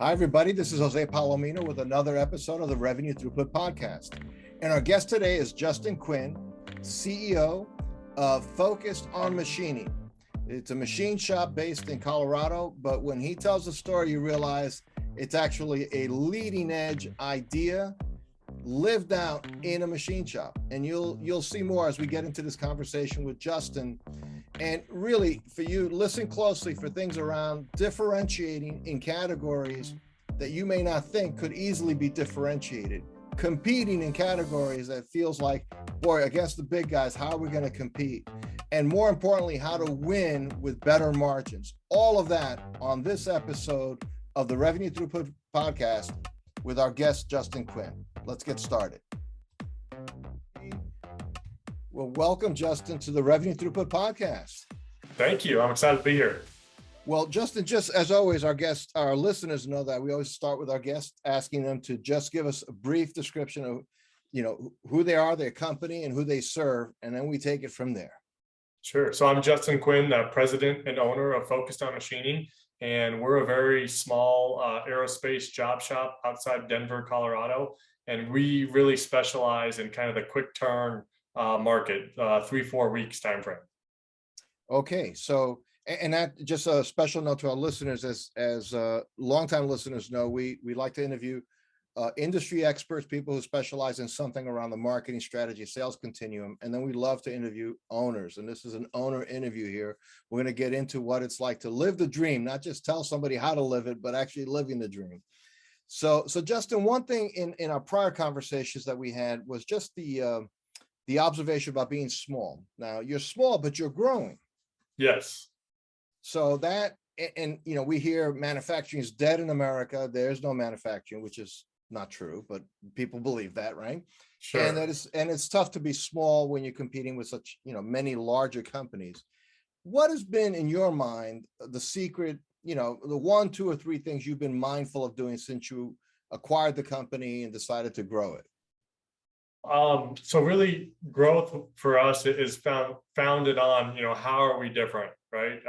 Hi, everybody. This is Jose Palomino with another episode of the Revenue Throughput Podcast. And our guest today is Justin Quinn, CEO of Focused on Machining. It's a machine shop based in Colorado, but when he tells the story, you realize it's actually a leading edge idea lived out in a machine shop. And you'll see more as we get into this conversation with Justin. And really, for you, listen closely for things around differentiating in categories that you may not think could easily be differentiated, competing in categories that feels like, boy, against the big guys, how are we going to compete? And more importantly, how to win with better margins. All of that on this episode of the Revenue Throughput Podcast with our guest, Justin Quinn. Let's get started. Well, welcome, Justin, to the Revenue Throughput Podcast. Thank you. I'm excited to be here. Well, Justin, just as always, our listeners know that we always start with our guests, asking them to just give us a brief description of, who they are, their company, and who they serve, and then we take it from there. Sure. So I'm Justin Quinn, president and owner of Focused on Machining, and we're a very small aerospace job shop outside Denver, Colorado, and we really specialize in kind of the quick turn market, 3-4 weeks time frame. Okay, so and that just a special note to our listeners, as longtime listeners know, we like to interview industry experts, people who specialize in something around the marketing strategy, sales continuum, and then we love to interview owners. And this is an owner interview here. We're going to get into what it's like to live the dream, not just tell somebody how to live it, but actually living the dream. So Justin, one thing in our prior conversations that we had was just the observation about being small. Now you're small, but you're growing. Yes. So that, and we hear manufacturing is dead in America. There's no manufacturing, which is not true, but people believe that, right? Sure. And it's tough to be small when you're competing with such, many larger companies. What has been in your mind the secret, the 1, 2, or 3 things you've been mindful of doing since you acquired the company and decided to grow it? So really growth for us is founded on, how are we different, right?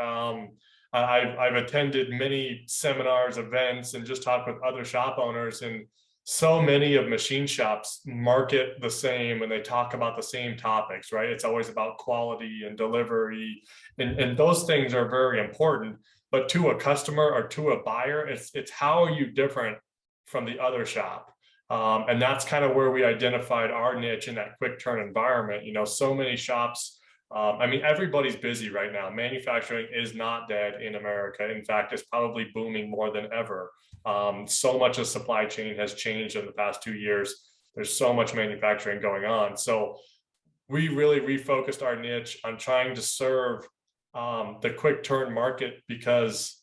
I've attended many seminars, events, and just talked with other shop owners, and so many of machine shops market the same and they talk about the same topics, right? It's always about quality and delivery, and those things are very important. But to a customer or to a buyer, it's how are you different from the other shop? And that's kind of where we identified our niche in that quick turn environment. So many shops, everybody's busy right now. Manufacturing is not dead in America. In fact, it's probably booming more than ever. So much of supply chain has changed in the past 2 years. There's so much manufacturing going on. So we really refocused our niche on trying to serve the quick turn market, because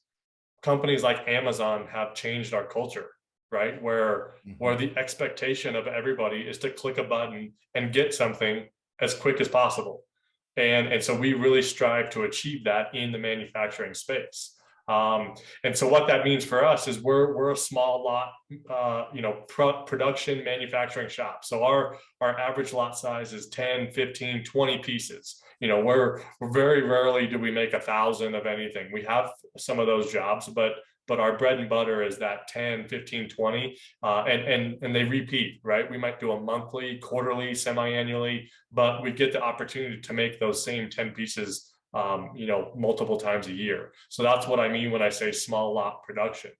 companies like Amazon have changed our culture, right? Where the expectation of everybody is to click a button and get something as quick as possible. And so we really strive to achieve that in the manufacturing space. And so what that means for us is we're a small lot, production manufacturing shop. So our average lot size is 10, 15, 20 pieces. We're very rarely do we make 1,000 of anything. We have some of those jobs, but our bread and butter is that 10, 15, 20, and they repeat, right? We might do a monthly, quarterly, semi-annually, but we get the opportunity to make those same 10 pieces, multiple times a year. So that's what I mean when I say small lot production.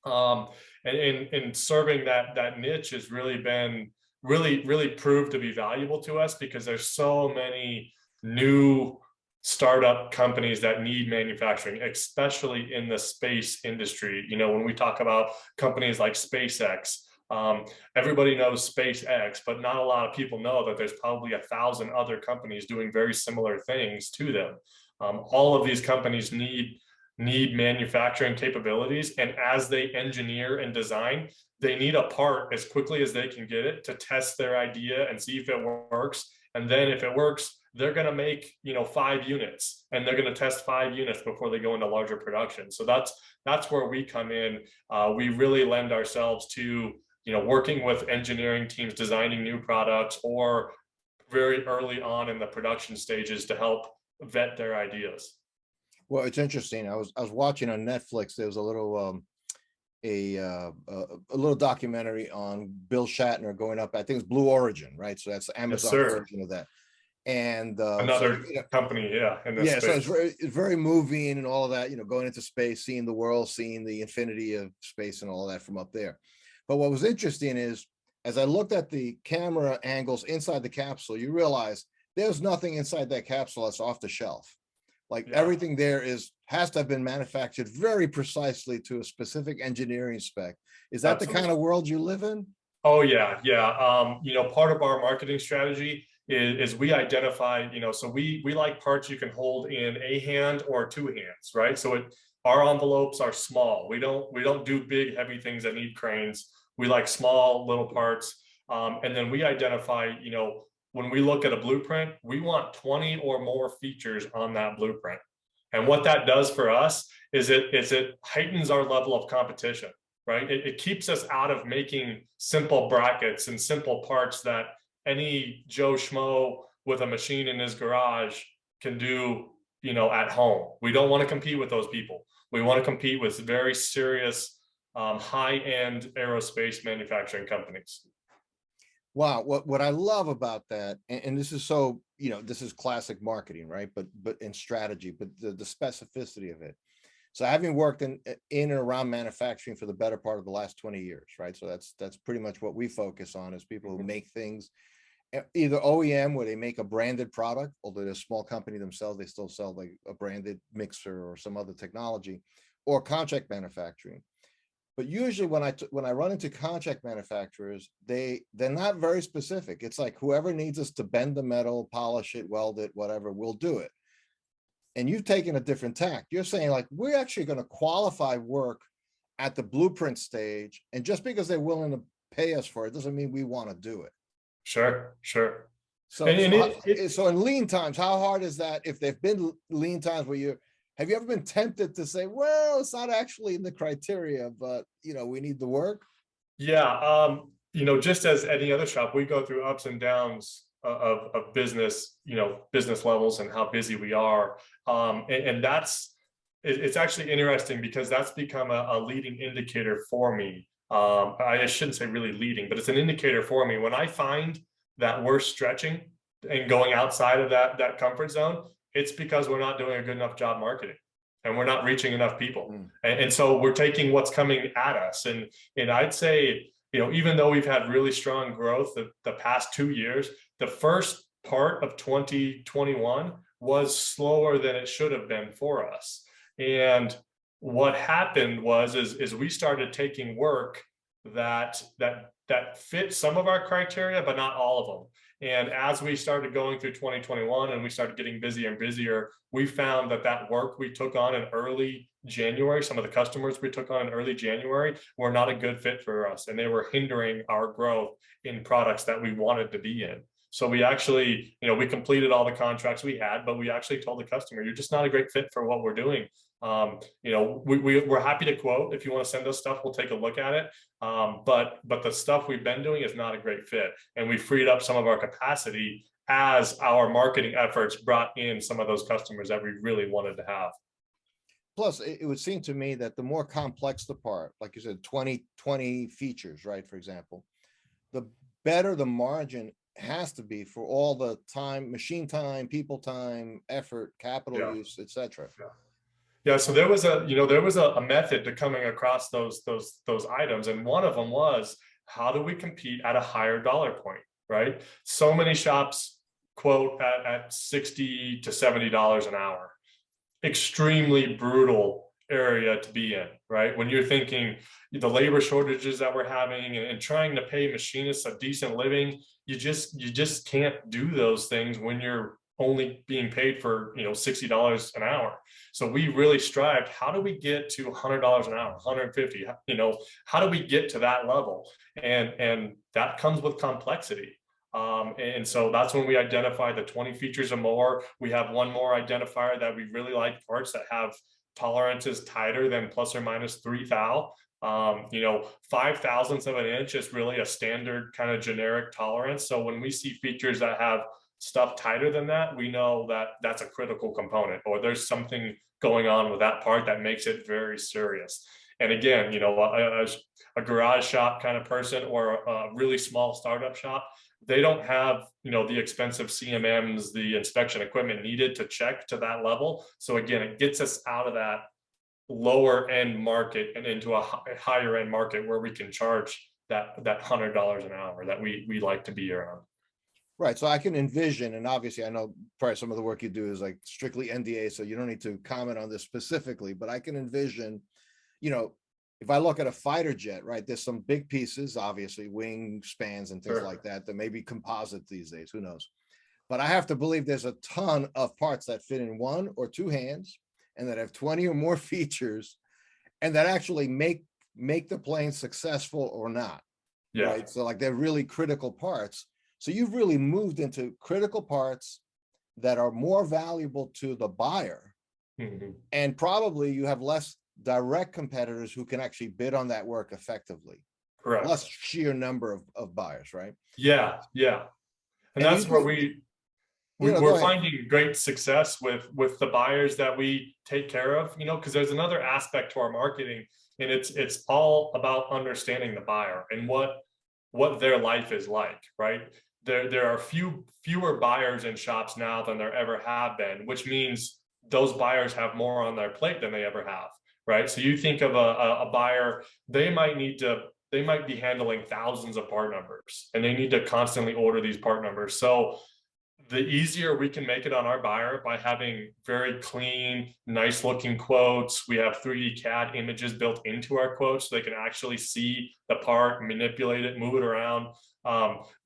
And serving that niche has really been really proved to be valuable to us, because there's so many new startup companies that need manufacturing, especially in the space industry. When we talk about companies like SpaceX, everybody knows SpaceX, but not a lot of people know that there's probably 1,000 other companies doing very similar things to them. All of these companies need manufacturing capabilities, and as they engineer and design, they need a part as quickly as they can get it to test their idea and see if it works. And then if it works, they're going to make 5 units, and they're going to test 5 units before they go into larger production. So that's where we come in. We really lend ourselves to working with engineering teams, designing new products, or very early on in the production stages to help vet their ideas. Well, it's interesting. I was watching on Netflix. There was a little a little documentary on Bill Shatner going up. I think it's Blue Origin, right? So that's the Yes, Amazon sir. version of that. And Another company, yeah, in this yeah, so space. it's very moving and all of that, going into space, seeing the world, seeing the infinity of space and all of that from up there. But what was interesting is, as I looked at the camera angles inside the capsule, you realize there's nothing inside that capsule that's off the shelf. Like everything there has to have been manufactured very precisely to a specific engineering spec. Is that the kind of world you live in? Oh yeah, yeah. Part of our marketing strategy is we identify, so we like parts you can hold in a hand or two hands, right? So our envelopes are small. We don't do big heavy things that need cranes. We like small little parts, and then we identify, when we look at a blueprint, we want 20 or more features on that blueprint. And what that does for us is it heightens our level of competition, right? It keeps us out of making simple brackets and simple parts that any Joe Schmo with a machine in his garage can do, at home. We don't want to compete with those people. We want to compete with very serious, high-end aerospace manufacturing companies. Wow, what I love about that, and this is so, this is classic marketing, right? But in strategy, but the specificity of it. So having worked in and around manufacturing for the better part of the last 20 years, right? So that's pretty much what we focus on, is people who make things, either OEM, where they make a branded product, although they're a small company themselves, they still sell like a branded mixer or some other technology, or contract manufacturing. But usually when I run into contract manufacturers, they're not very specific. It's like, whoever needs us to bend the metal, polish it, weld it, whatever, we'll do it. And you've taken a different tack. You're saying, like, we're actually going to qualify work at the blueprint stage, and just because they're willing to pay us for it doesn't mean we want to do it. Sure. So in lean times, how hard is that? If they've been lean times where have you ever been tempted to say, well, it's not actually in the criteria, but we need the work? Yeah. Just as any other shop, we go through ups and downs of business, business levels and how busy we are. And it's actually interesting, because that's become a leading indicator for me. I shouldn't say really leading, but it's an indicator for me. When I find that we're stretching and going outside of that comfort zone, it's because we're not doing a good enough job marketing, and we're not reaching enough people. And so we're taking what's coming at us. And I'd say, even though we've had really strong growth the past 2 years, the first part of 2021 was slower than it should have been for us. And what happened is we started taking work that fit some of our criteria, but not all of them. And as we started going through 2021 and we started getting busier and busier, we found that work we took on in early January, some of the customers we took on in early January were not a good fit for us, and they were hindering our growth in products that we wanted to be in. So we actually, we completed all the contracts we had, but we actually told the customer, you're just not a great fit for what we're doing. We're happy to quote. If you want to send us stuff, we'll take a look at it. But the stuff we've been doing is not a great fit. And we freed up some of our capacity as our marketing efforts brought in some of those customers that we really wanted to have. Plus, it would seem to me that the more complex the part, like you said, 20 features, right? For example, the better the margin has to be for all the time, machine time, people time, effort, capital use, etc. Yeah, so there was a method to coming across those items, and one of them was, how do we compete at a higher dollar point, right? So many shops quote at $60 to $70 an hour. Extremely brutal area to be in, right? When you're thinking the labor shortages that we're having and trying to pay machinists a decent living, you just can't do those things when you're only being paid for $60 an hour. So we really strived, how do we get to $100 an hour, 150? How do we get to that level? And that comes with complexity. And so that's when we identify the 20 features or more. We have one more identifier that we really like, parts that have tolerances tighter than plus or minus 3 thou. 5 thousandths of an inch is really a standard kind of generic tolerance. So when we see features that have stuff tighter than that, we know that that's a critical component, or there's something going on with that part that makes it very serious. And again, a garage shop kind of person or a really small startup shop, they don't have, the expensive CMMs, the inspection equipment needed to check to that level. So again, it gets us out of that lower end market and into a higher end market where we can charge that $100 an hour that we like to be around. Right. So I can envision, and obviously I know probably some of the work you do is like strictly NDA, so you don't need to comment on this specifically, but I can envision, if I look at a fighter jet, right, there's some big pieces, obviously wing spans and things like that may be composite these days, who knows? But I have to believe there's a ton of parts that fit in one or two hands and that have 20 or more features and that actually make the plane successful or not. Yeah. Right. So like they're really critical parts. So you've really moved into critical parts that are more valuable to the buyer. Mm-hmm. And probably you have less direct competitors who can actually bid on that work effectively. Correct. Less sheer number of buyers, right? Yeah. And that's where we're finding great success with the buyers that we take care of, because there's another aspect to our marketing, and it's all about understanding the buyer and what their life is like, right? There are fewer buyers in shops now than there ever have been, which means those buyers have more on their plate than they ever have, right? So you think of a buyer, they might be handling thousands of part numbers, and they need to constantly order these part numbers. So the easier we can make it on our buyer by having very clean, nice looking quotes. We have 3D CAD images built into our quotes so they can actually see the part, manipulate it, move it around.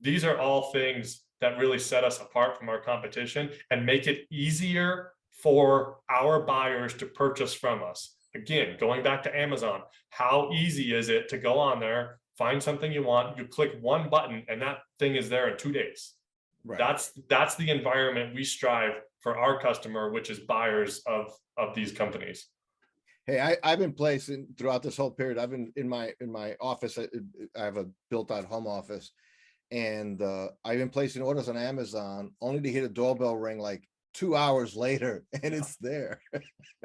These are all things that really set us apart from our competition and make it easier for our buyers to purchase from us. Again, going back to Amazon, how easy is it to go on there, find something you want, you click one button, and that thing is there in 2 days. Right. That's the environment we strive for our customer, which is buyers of these companies. Hey, I've been placing throughout this whole period. I've been in my office. I have a built-out home office, and I've been placing orders on Amazon only to hear the doorbell ring like 2 hours later, and it's there.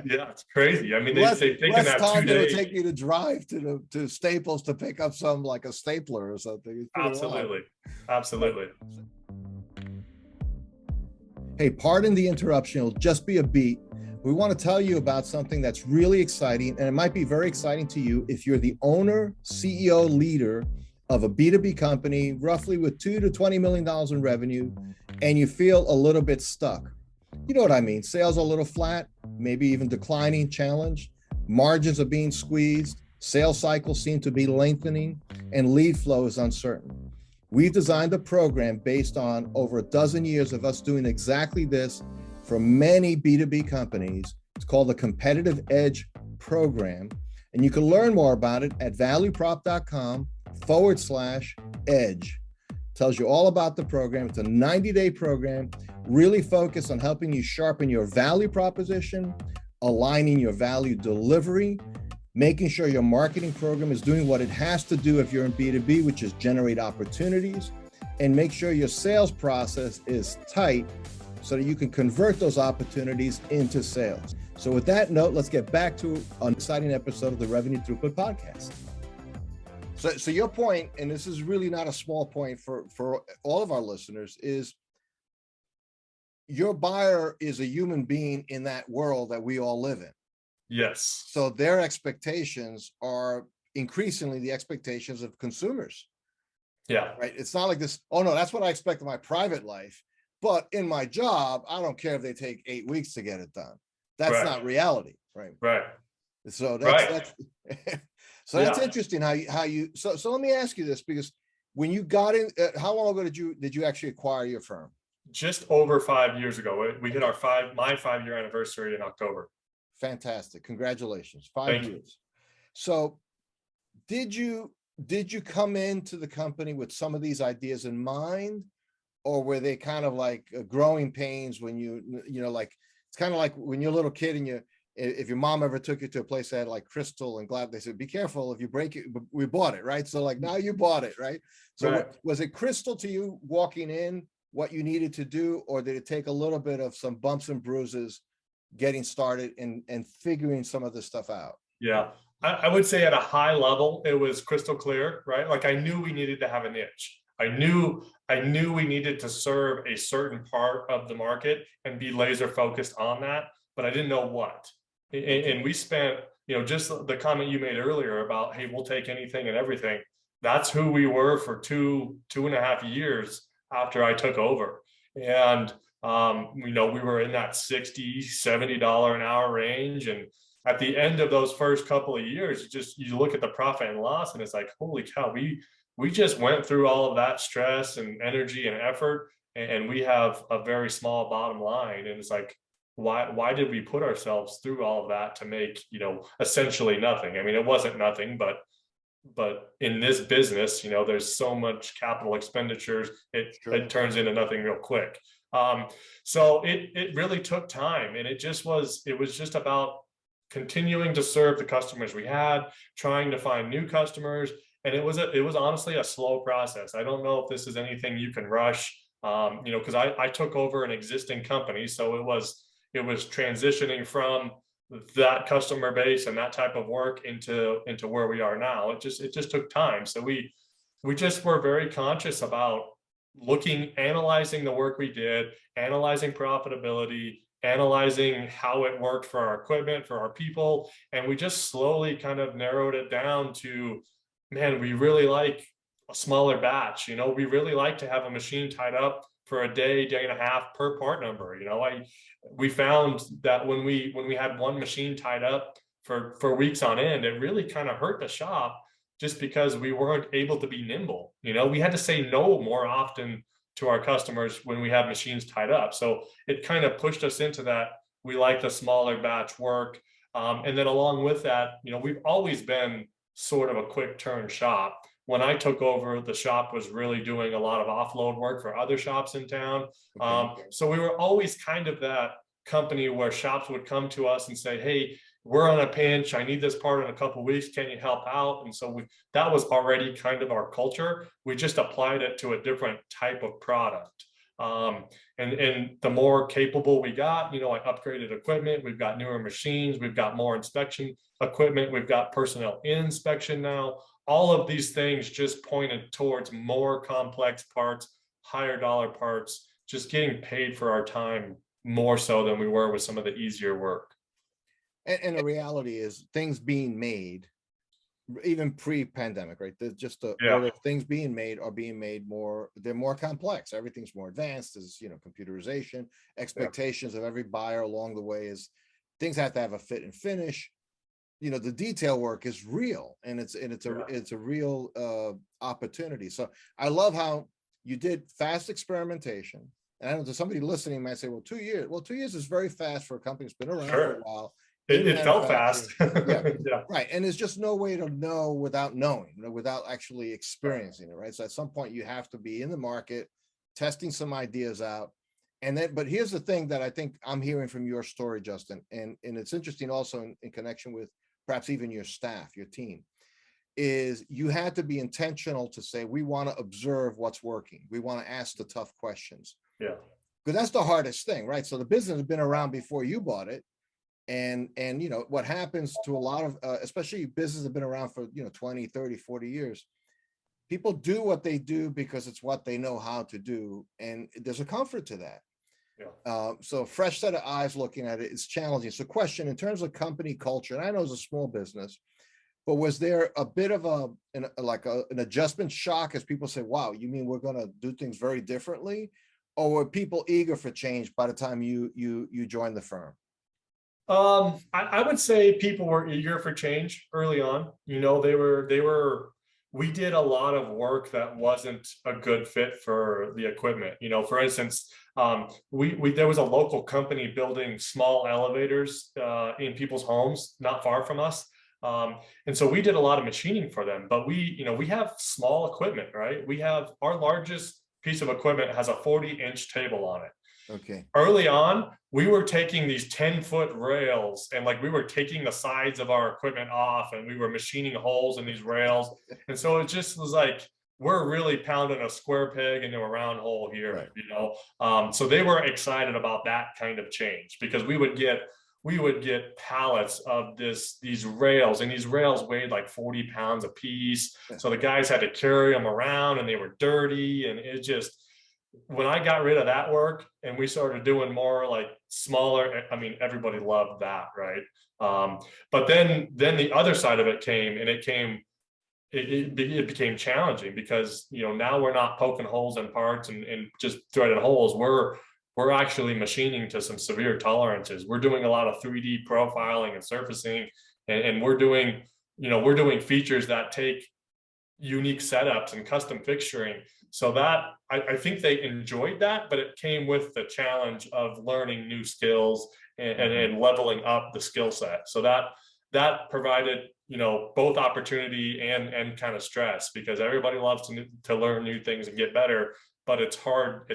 Yeah, it's crazy. I mean, they've taken that 2 days. It'll take me to drive to Staples to pick up some like a stapler or something. Absolutely. Hey, pardon the interruption. It'll just be a beat. We want to tell you about something that's really exciting, and it might be very exciting to you if you're the owner, CEO, leader of a B2B company, roughly with $2 to $20 million in revenue, and you feel a little bit stuck. You know what I mean? Sales are a little flat, maybe even declining, challenged. Margins are being squeezed. Sales cycles seem to be lengthening, and lead flow is uncertain. We've designed a program based on over a dozen years of us doing exactly this for many B2B companies. It's called the Competitive Edge Program. And you can learn more about it at valueprop.com/edge. Tells you all about the program. It's a 90-day program, really focused on helping you sharpen your value proposition, aligning your value delivery, making sure your marketing program is doing what it has to do if you're in B2B, which is generate opportunities, and make sure your sales process is tight so that you can convert those opportunities into sales. So with that note, let's get back to an exciting episode of the Revenue Throughput Podcast. So your point, and this is really not a small point for all of our listeners, is your buyer is a human being in that world that we all live in. Yes. So their expectations are increasingly the expectations of consumers. Yeah. Right. It's not like this, oh no, that's what I expect in my private life. But in my job, I don't care if they take 8 weeks to get it done. That's not reality. Right. Right. So that's so that's interesting how you so let me ask you this, because when you got in, how long ago did you actually acquire your firm? Just over 5 years ago. We hit my 5-year anniversary in October. Fantastic. Congratulations. 5 years. So did you come into the company with some of these ideas in mind, or were they kind of like growing pains when like, it's kind of like when you're a little kid and if your mom ever took you to a place that had like crystal and glass, they said, be careful if you break it, we bought it, right? So like now you bought it, right? So was it crystal to you walking in what you needed to do, or did it take a little bit of some bumps and bruises getting started and figuring some of this stuff out? Yeah, I would say at a high level, it was crystal clear, right? Like I knew we needed to have a niche. I knew we needed to serve a certain part of the market and be laser focused on that, but I didn't know what. And we spent, just the comment you made earlier about, hey, we'll take anything and everything. That's who we were for 2.5 years after I took over. And we were in that $60-$70 an hour range. And at the end of those first couple of years, you look at the profit and loss, and it's like, holy cow, we just went through all of that stress and energy and effort, and we have a very small bottom line. And it's like, why did we put ourselves through all of that to make, essentially nothing? I mean, it wasn't nothing, but in this business, there's so much capital expenditures, it turns into nothing real quick. So it really took time, and it was just about continuing to serve the customers we had, trying to find new customers. And it was honestly a slow process. I don't know if this is anything you can rush, because I took over an existing company, so it was transitioning from that customer base and that type of work into where we are now. It just took time. So we just were very conscious about analyzing the work we did, analyzing profitability, analyzing how it worked for our equipment, for our people. And we just slowly kind of narrowed it down to, man, we really like a smaller batch. We really like to have a machine tied up for a day and a half per part number. We found that when we had one machine tied up for weeks on end, it really kind of hurt the shop, just because we weren't able to be nimble. We had to say no more often to our customers when we have machines tied up. So it kind of pushed us into that. We like the smaller batch work. And then along with that, we've always been sort of a quick turn shop. When I took over, the shop was really doing a lot of offload work for other shops in town. So we were always kind of that company where shops would come to us and say, hey, we're on a pinch, I need this part in a couple of weeks, can you help out? And so that was already kind of our culture. We just applied it to a different type of product. And the more capable we got, I upgraded equipment, we've got newer machines, we've got more inspection equipment, we've got personnel in inspection now. All of these things just pointed towards more complex parts, higher dollar parts, just getting paid for our time more so than we were with some of the easier work. And the reality is things being made, even pre-pandemic, right? There's just order of things being made are being made more, they're more complex. Everything's more advanced. There's, computerization, expectations of every buyer along the way is things have to have a fit and finish. The detail work is real, and it's a real opportunity. So I love how you did fast experimentation. And I know there's somebody listening might say, well, 2 years. Well, 2 years is very fast for a company that's been around for a while. It felt fast. Yeah, right. And there's just no way to know without knowing, without actually experiencing it, right? So at some point you have to be in the market, testing some ideas out. And then, but here's the thing that I think I'm hearing from your story, Justin, and it's interesting also in connection with perhaps even your staff, your team, is you had to be intentional to say, we want to observe what's working. We want to ask the tough questions. Yeah. Because that's the hardest thing, right? So the business has been around before you bought it. And what happens to a lot of, especially businesses have been around for, 20, 30, 40 years. People do what they do because it's what they know how to do. And there's a comfort to that. Yeah. So fresh set of eyes looking at it is challenging. So question, in terms of company culture, and I know it's a small business, but was there a bit of an adjustment shock as people say, wow, you mean we're going to do things very differently? Or were people eager for change by the time you joined the firm? I would say people were eager for change early on. We did a lot of work that wasn't a good fit for the equipment. For instance, there was a local company building small elevators in people's homes not far from us. And so we did a lot of machining for them, but we have small equipment, right? We have our largest piece of equipment has a 40-inch table on it. Okay. Early on, we were taking these 10-foot rails and we were taking the sides of our equipment off and we were machining holes in these rails. And so it just was like, we're really pounding a square peg into a round hole here, right. So they were excited about that kind of change because we would get we would get pallets of these rails, and these rails weighed like 40 pounds a piece. So the guys had to carry them around, and they were dirty. And it just, when I got rid of that work and we started doing more like smaller, I mean, everybody loved that, right? But then the other side of it came, and it became challenging because, you know, now we're not poking holes in parts and just threading holes. We're actually machining to some severe tolerances. We're doing a lot of 3D profiling and surfacing, and we're doing, you know, we're doing features that take unique setups and custom fixturing. So that I think they enjoyed that, but it came with the challenge of learning new skills and leveling up the skill set. So that provided, you know, both opportunity and kind of stress, because everybody loves to learn new things and get better, but it's hard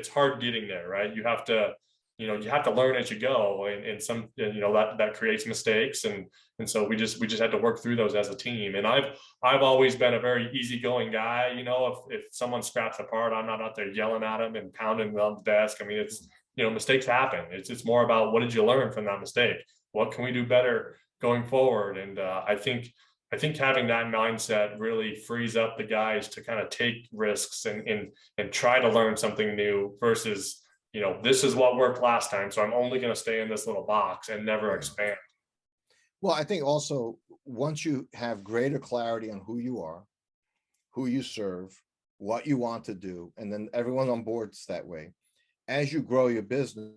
getting there, right? You have to, you know, you have to learn as you go, and some, you know, that creates mistakes, and so we just had to work through those as a team. And I've always been a very easygoing guy. You know, if someone scraps a part, I'm not out there yelling at them and pounding them on the desk. I mean, it's, you know, mistakes happen. It's more about, what did you learn from that mistake? What can we do better going forward? And I think having that mindset really frees up the guys to kind of take risks and try to learn something new, versus, you know, this is what worked last time, so I'm only going to stay in this little box and never expand. Well, I think also, once you have greater clarity on who you are, who you serve, what you want to do, and then everyone on board that way, as you grow your business,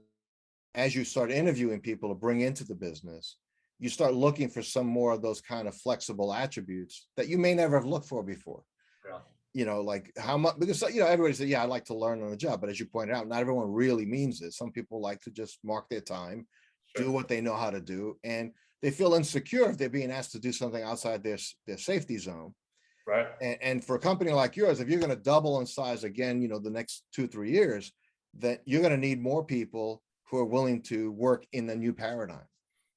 as you start interviewing people to bring into the business, you start looking for some more of those kind of flexible attributes that you may never have looked for before. Yeah. You know, like how much, because, you know, everybody said, yeah, I like to learn on the job. But as you pointed out, not everyone really means it. Some people like to just mark their time, Sure. do what they know how to do. And they feel insecure if they're being asked to do something outside their safety zone. Right. And for a company like yours, if you're going to double in size again, you know, the next 2-3 years, that you're going to need more people who are willing to work in the new paradigm.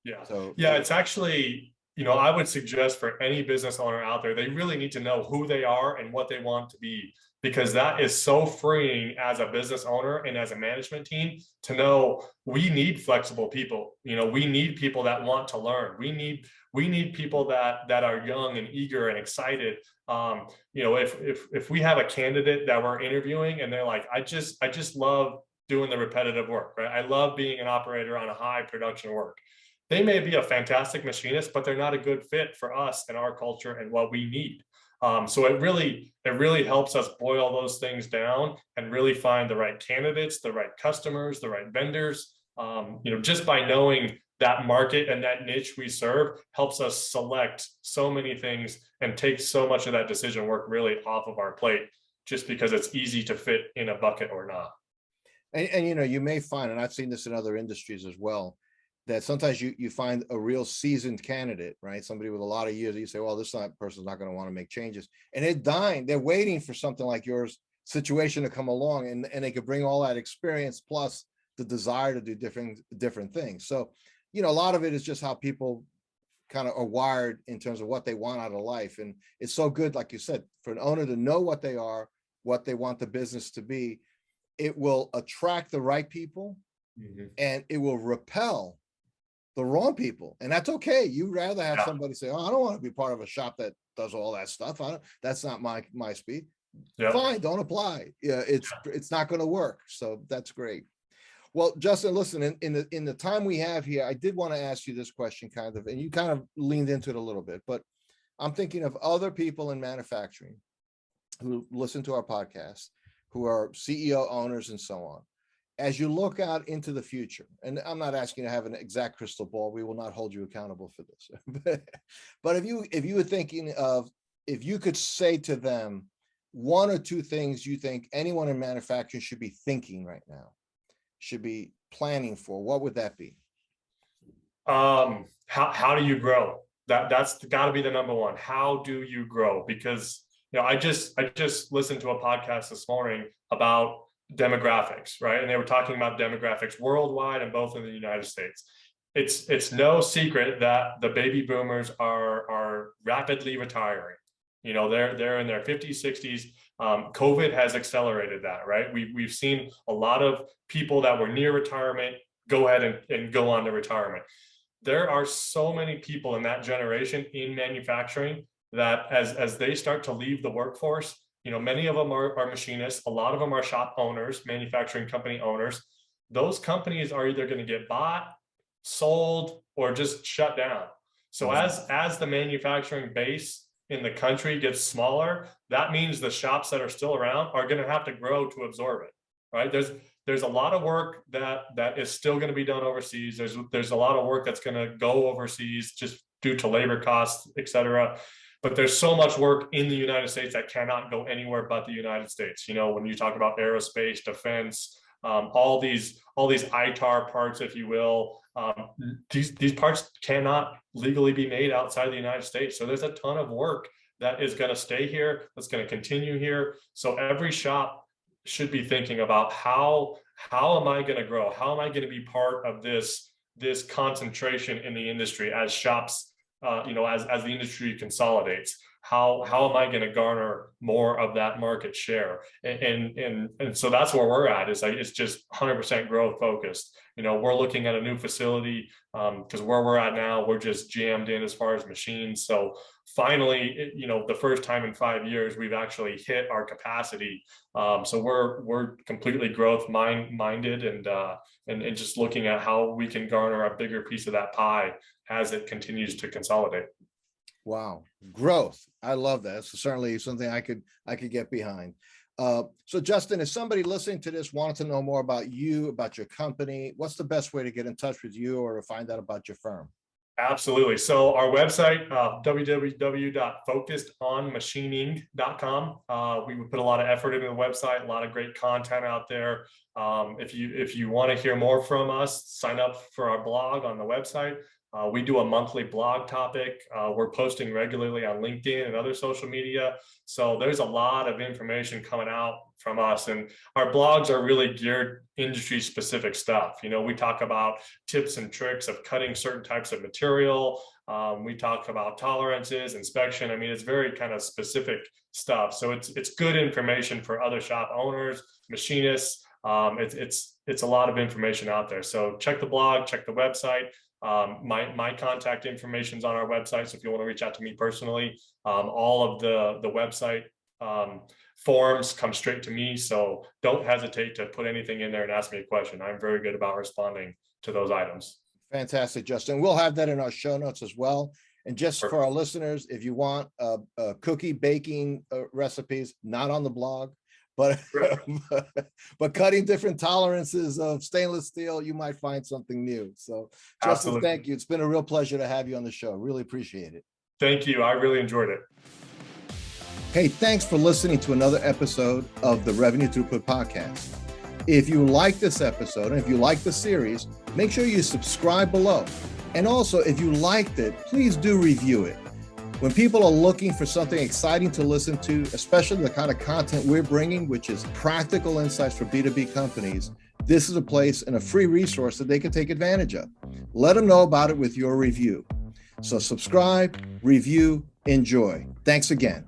Yeah. So yeah, it's actually, you know, I would suggest for any business owner out there, they really need to know who they are and what they want to be, because that is so freeing as a business owner and as a management team to know we need flexible people. You know, we need people that want to learn. We need people that are young and eager and excited. You know, if we have a candidate that we're interviewing and they're like, I just love doing the repetitive work, right? I love being an operator on a high production work. They may be a fantastic machinist, but they're not a good fit for us and our culture and what we need. So it really helps us boil those things down and really find the right candidates, the right customers, the right vendors. You know, just by knowing that market and that niche we serve helps us select so many things and take so much of that decision work really off of our plate, just because it's easy to fit in a bucket or not. And you know, you may find, and I've seen this in other industries as well, that sometimes you find a real seasoned candidate, right? Somebody with a lot of years, you say, well, this person's not going to want to make changes. And they're waiting for something like yours situation to come along, and they could bring all that experience plus the desire to do different things. So, you know, a lot of it is just how people kind of are wired in terms of what they want out of life. And it's so good, like you said, for an owner to know what they are, what they want the business to be. It will attract the right people, and it will repel the wrong people. And that's okay. You'd rather have somebody say, oh, I don't want to be part of a shop that does all that stuff. That's not my speed. Fine, don't apply. Yeah, it's not going to work. So that's great. Well, Justin, listen, in the time we have here, I did want to ask you this question kind of, and you kind of leaned into it a little bit, but I'm thinking of other people in manufacturing who listen to our podcast, who are CEO owners and so on. As you look out into the future, and I'm not asking you to have an exact crystal ball, we will not hold you accountable for this. But if you were thinking of, if you could say to them one or two things you think anyone in manufacturing should be thinking right now, should be planning for, what would that be? How do you grow? That's got to be the number one. How do you grow? Because, you know, I just listened to a podcast this morning about demographics, right? And they were talking about demographics worldwide and both in the United States. It's no secret that the baby boomers are rapidly retiring. You know, they're in their 50s, 60s. COVID has accelerated that, right? We've seen a lot of people that were near retirement go ahead and go on to retirement. there are so many people in that generation in manufacturing that as they start to leave the workforce, many of them are machinists. A lot of them are shop owners, manufacturing company owners. Those companies are either going to get bought, sold, or just shut down. So as the manufacturing base in the country gets smaller, that means the shops that are still around are going to have to grow to absorb it, right? There's a lot of work that is still going to be done overseas. There's a lot of work that's going to go overseas just due to labor costs, et cetera. But there's so much work in the United States that cannot go anywhere but the United States. When you talk about aerospace, defense, all these ITAR parts, if you will, these parts cannot legally be made outside of the United States. So there's a ton of work that is going to stay here, that's going to continue here. So every shop should be thinking about how am I going to grow? How am I going to be part of this concentration in the industry as shops, as the industry consolidates? How am I going to garner more of that market share? And so that's where we're at. It's just 100% growth focused. We're looking at a new facility because where we're at now, we're just jammed in as far as machines. So finally, the first time in 5 years, we've actually hit our capacity. So we're completely growth minded and just looking at how we can garner a bigger piece of that pie as it continues to consolidate. Wow, growth. I love that. It's certainly something I could get behind. So Justin, if somebody listening to this wanted to know more about you, about your company, what's the best way to get in touch with you or to find out about your firm? Absolutely. So our website, www.focusedonmachining.com. We put a lot of effort into the website, a lot of great content out there. If you want to hear more from us, sign up for our blog on the website. We do a monthly blog topic. We're posting regularly on LinkedIn and other social media. So there's a lot of information coming out from us, and our blogs are really geared industry specific stuff. We talk about tips and tricks of cutting certain types of material. We talk about tolerances, inspection. I mean, it's very kind of specific stuff. So it's good information for other shop owners, machinists. It's a lot of information out there. So check the blog, check the website. My contact information is on our website. So if you want to reach out to me personally, all of the website forms come straight to me. So don't hesitate to put anything in there and ask me a question. I'm very good about responding to those items. Fantastic, Justin. We'll have that in our show notes as well. And just for our listeners, if you want cookie baking recipes, not on the blog, but but cutting different tolerances of stainless steel, you might find something new. So Justin, absolutely. Thank you. It's been a real pleasure to have you on the show. Really appreciate it. Thank you. I really enjoyed it. Hey, thanks for listening to another episode of the Revenue Throughput Podcast. If you like this episode and if you like the series, make sure you subscribe below. And also, if you liked it, please do review it. When people are looking for something exciting to listen to, especially the kind of content we're bringing, which is practical insights for B2B companies, this is a place and a free resource that they can take advantage of. Let them know about it with your review. So subscribe, review, enjoy. Thanks again.